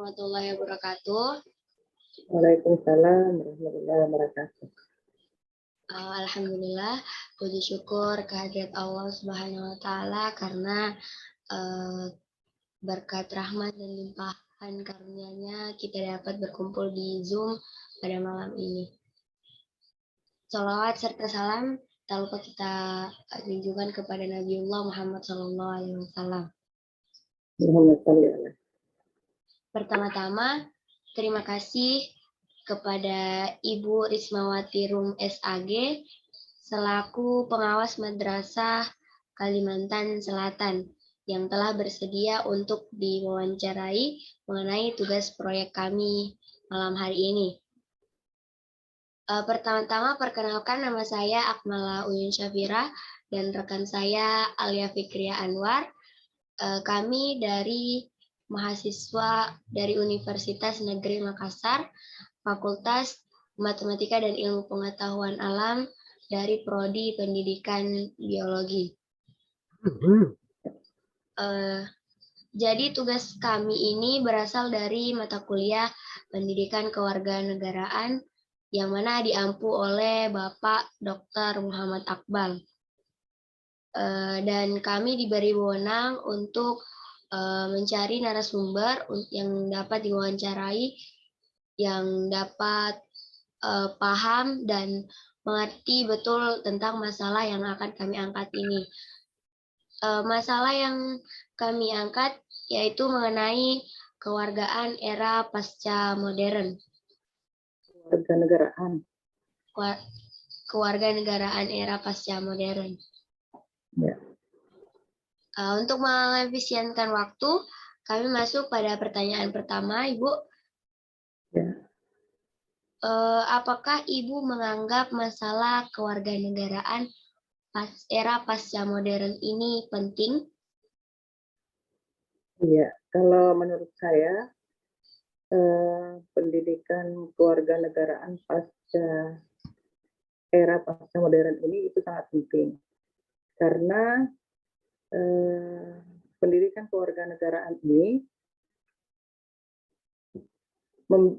warahmatullahi wabarakatuh. Waalaikumsalam warahmatullahi wabarakatuh. Alhamdulillah, puji syukur kehadirat Allah Subhanahu wa Ta'ala karena berkat rahmat dan limpahan karunia-Nya kita dapat berkumpul di Zoom pada malam ini. Shalawat serta salam tak lupa kita tunjukkan kepada Nabiullah Muhammad SAW. Pertama-tama, terima kasih kepada Ibu Rismawati Rum SAG selaku pengawas Madrasah Kalimantan Selatan yang telah bersedia untuk diwawancarai mengenai tugas proyek kami malam hari ini. Pertama-tama perkenalkan, nama saya Akmala Uyun Syafira dan rekan saya Alia Fikria Anwar. Kami dari mahasiswa dari Universitas Negeri Makassar, Fakultas Matematika dan Ilmu Pengetahuan Alam dari Prodi Pendidikan Biologi. Jadi tugas kami ini berasal dari mata kuliah Pendidikan Kewarganegaraan yang mana diampu oleh Bapak Dr. Muhammad Akbal. Dan kami diberi wewenang untuk mencari narasumber yang dapat diwawancarai, yang dapat paham dan mengerti betul tentang masalah yang akan kami angkat ini. Masalah yang kami angkat yaitu mengenai kewargaan era pasca modern. Kewarganegaraan era pasca modern. Ya. Untuk mengefisienkan waktu, kami masuk pada pertanyaan pertama, Ibu. Ya. Apakah Ibu menganggap masalah kewarganegaraan era pasca modern ini penting? Iya, kalau menurut saya pendidikan kewarganegaraan era pasca modern ini itu sangat penting karena pendidikan kewarganegaraan ini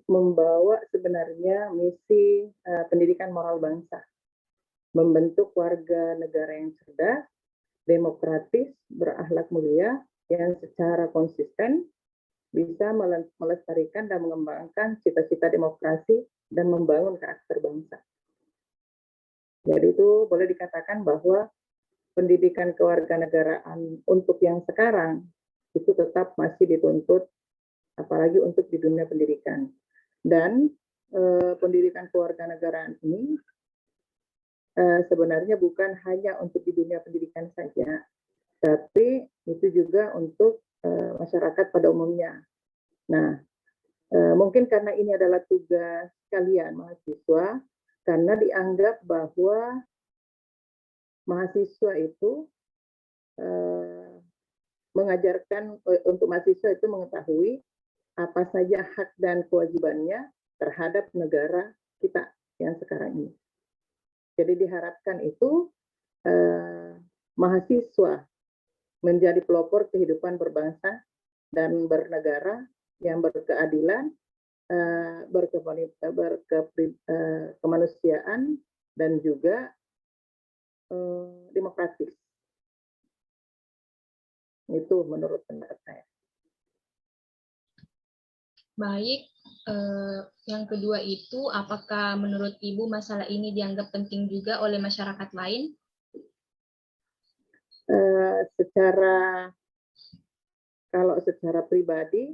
membawa sebenarnya misi pendidikan moral bangsa, membentuk warga negara yang cerdas, demokratis, berakhlak mulia, yang secara konsisten bisa melestarikan dan mengembangkan cita-cita demokrasi dan membangun karakter bangsa. Jadi itu boleh dikatakan bahwa pendidikan kewarganegaraan untuk yang sekarang itu tetap masih dituntut, apalagi untuk di dunia pendidikan. Dan pendidikan kewarganegaraan ini sebenarnya bukan hanya untuk di dunia pendidikan saja, tapi itu juga untuk masyarakat pada umumnya. Nah, mungkin karena ini adalah tugas kalian mahasiswa, karena dianggap bahwa mahasiswa itu mengajarkan untuk mahasiswa itu mengetahui apa saja hak dan kewajibannya terhadap negara kita yang sekarang ini. Jadi diharapkan itu mahasiswa menjadi pelopor kehidupan berbangsa dan bernegara yang berkeadilan, berkemanusiaan, dan juga demokratis. Itu menurut pendapat saya. Baik, yang kedua itu, apakah menurut Ibu masalah ini dianggap penting juga oleh masyarakat lain? Kalau secara pribadi,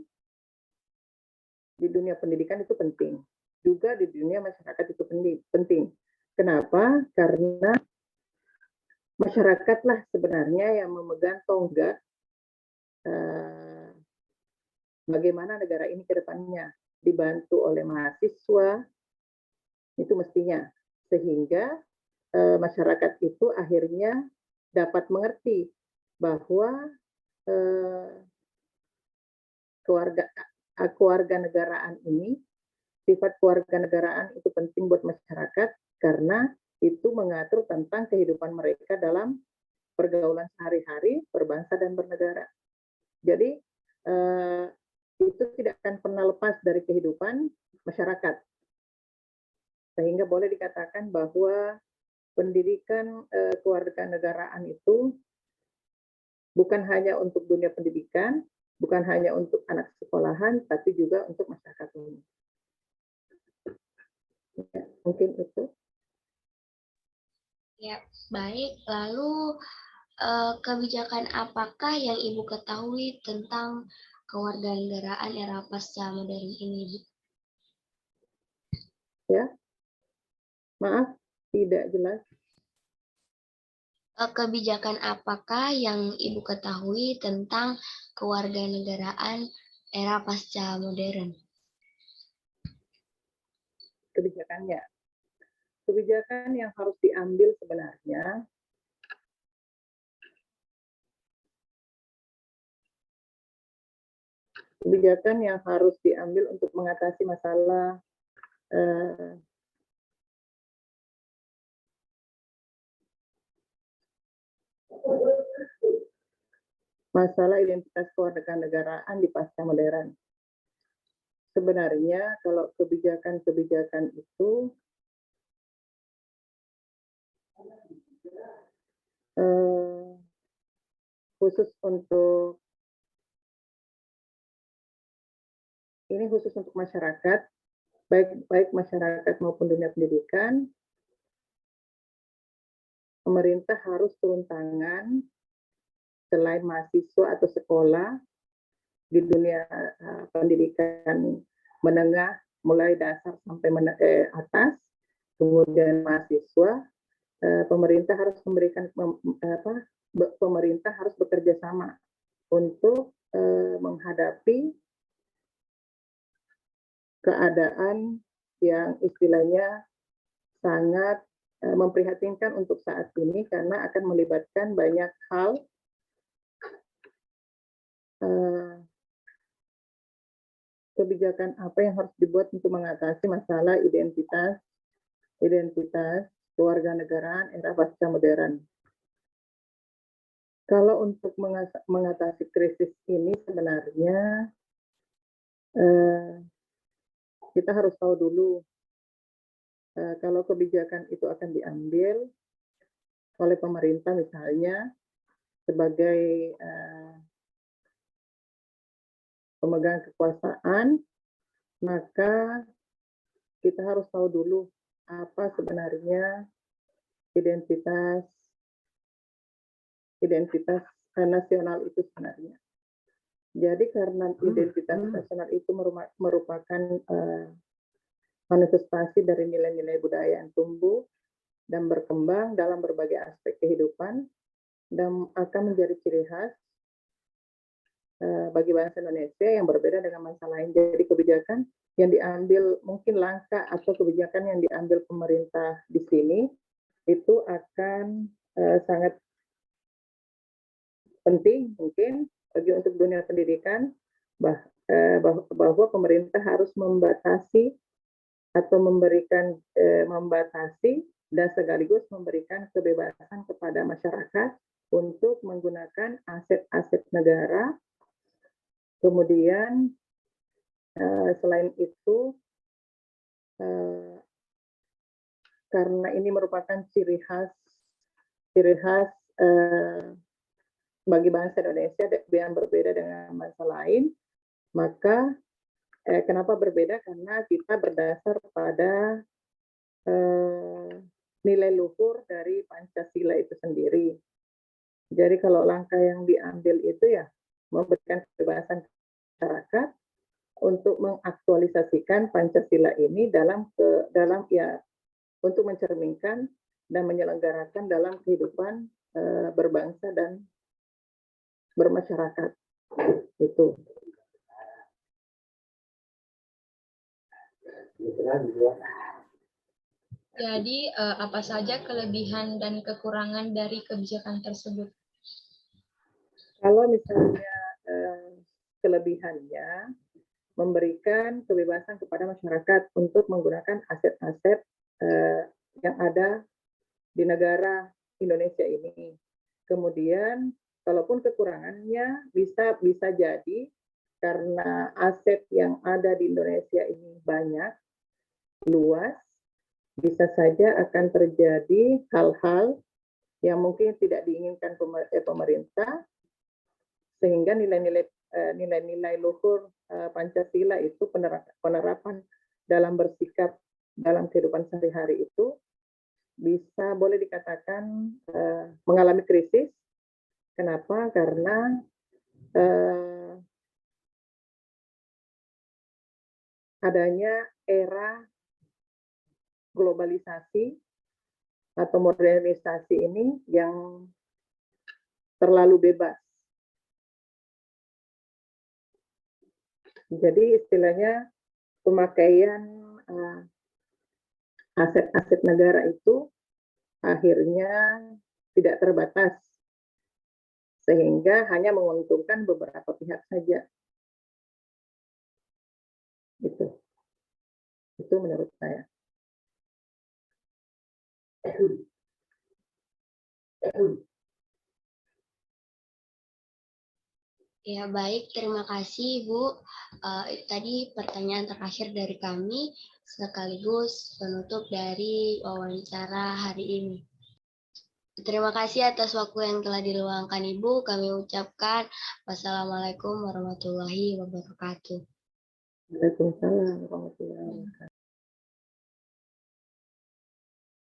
di dunia pendidikan itu penting. Juga di dunia masyarakat itu penting. Kenapa? Karena masyarakatlah sebenarnya yang memegang tonggak bagaimana negara ini ke depannya, dibantu oleh mahasiswa, itu mestinya. Sehingga masyarakat itu akhirnya dapat mengerti bahwa kewarganegaraan ini, sifat kewarganegaraan itu penting buat masyarakat karena itu mengatur tentang kehidupan mereka dalam pergaulan sehari-hari, berbangsa dan bernegara. Jadi itu tidak akan pernah lepas dari kehidupan masyarakat. Sehingga boleh dikatakan bahwa pendidikan kewarganegaraan itu bukan hanya untuk dunia pendidikan, bukan hanya untuk anak sekolahan, tapi juga untuk masyarakat umum. Ya, mungkin itu. Ya, baik. Lalu kebijakan apakah yang Ibu ketahui tentang kewarganegaraan era pasca modern ini, Bu? Ya, maaf, tidak jelas. Kebijakan apakah yang Ibu ketahui tentang kewarganegaraan era pasca modern? Kebijakannya. Kebijakan yang harus diambil sebenarnya kebijakan yang harus diambil untuk mengatasi masalah masalah identitas kewarganegaraan di pasca modern. Sebenarnya kalau kebijakan-kebijakan itu khusus untuk masyarakat, baik masyarakat maupun dunia pendidikan, pemerintah harus turun tangan selain mahasiswa atau sekolah di dunia pendidikan menengah mulai dasar sampai atas, kemudian mahasiswa, pemerintah harus pemerintah harus bekerja sama untuk menghadapi keadaan yang istilahnya sangat memprihatinkan untuk saat ini karena akan melibatkan banyak hal kebijakan apa yang harus dibuat untuk mengatasi masalah identitas kewarganegaraan era pasca modern. Kalau untuk mengatasi krisis ini sebenarnya kita harus tahu dulu kalau kebijakan itu akan diambil oleh pemerintah misalnya sebagai pemegang kekuasaan, maka kita harus tahu dulu apa sebenarnya identitas nasional itu sebenarnya. Jadi karena identitas nasional itu merupakan manifestasi dari nilai-nilai budaya yang tumbuh dan berkembang dalam berbagai aspek kehidupan dan akan menjadi ciri khas bagi bangsa Indonesia yang berbeda dengan bangsa lain. Jadi kebijakan yang diambil, mungkin langkah atau kebijakan yang diambil pemerintah di sini itu akan sangat penting mungkin bagi untuk dunia pendidikan bahwa pemerintah harus membatasi atau membatasi dan sekaligus memberikan kebebasan kepada masyarakat untuk menggunakan aset-aset negara. Kemudian selain itu, karena ini merupakan ciri khas bagi bangsa Indonesia yang berbeda dengan bangsa lain, maka kenapa berbeda? Karena kita berdasar pada nilai luhur dari Pancasila itu sendiri. Jadi kalau langkah yang diambil itu ya memberikan kebebasan masyarakat untuk mengaktualisasikan Pancasila ini dalam untuk mencerminkan dan menyelenggarakan dalam kehidupan berbangsa dan bermasyarakat. Itu. Jadi apa saja kelebihan dan kekurangan dari kebijakan tersebut? Kalau misalnya kelebihannya memberikan kebebasan kepada masyarakat untuk menggunakan aset-aset yang ada di negara Indonesia ini. Kemudian, kalaupun kekurangannya bisa jadi karena aset yang ada di Indonesia ini banyak, luas, bisa saja akan terjadi hal-hal yang mungkin tidak diinginkan pemerintah, sehingga nilai-nilai luhur Pancasila itu penerapan dalam bersikap dalam kehidupan sehari-hari itu bisa boleh dikatakan mengalami krisis. Kenapa? Karena adanya era globalisasi atau modernisasi ini yang terlalu bebas. Jadi istilahnya pemakaian aset-aset negara itu akhirnya tidak terbatas, sehingga hanya menguntungkan beberapa pihak saja. Itu menurut saya. Ya, baik. Terima kasih, Ibu. Tadi pertanyaan terakhir dari kami, sekaligus penutup dari wawancara hari ini. Terima kasih atas waktu yang telah diluangkan Ibu. Kami ucapkan wassalamualaikum warahmatullahi wabarakatuh. Waalaikumsalam warahmatullahi wabarakatuh.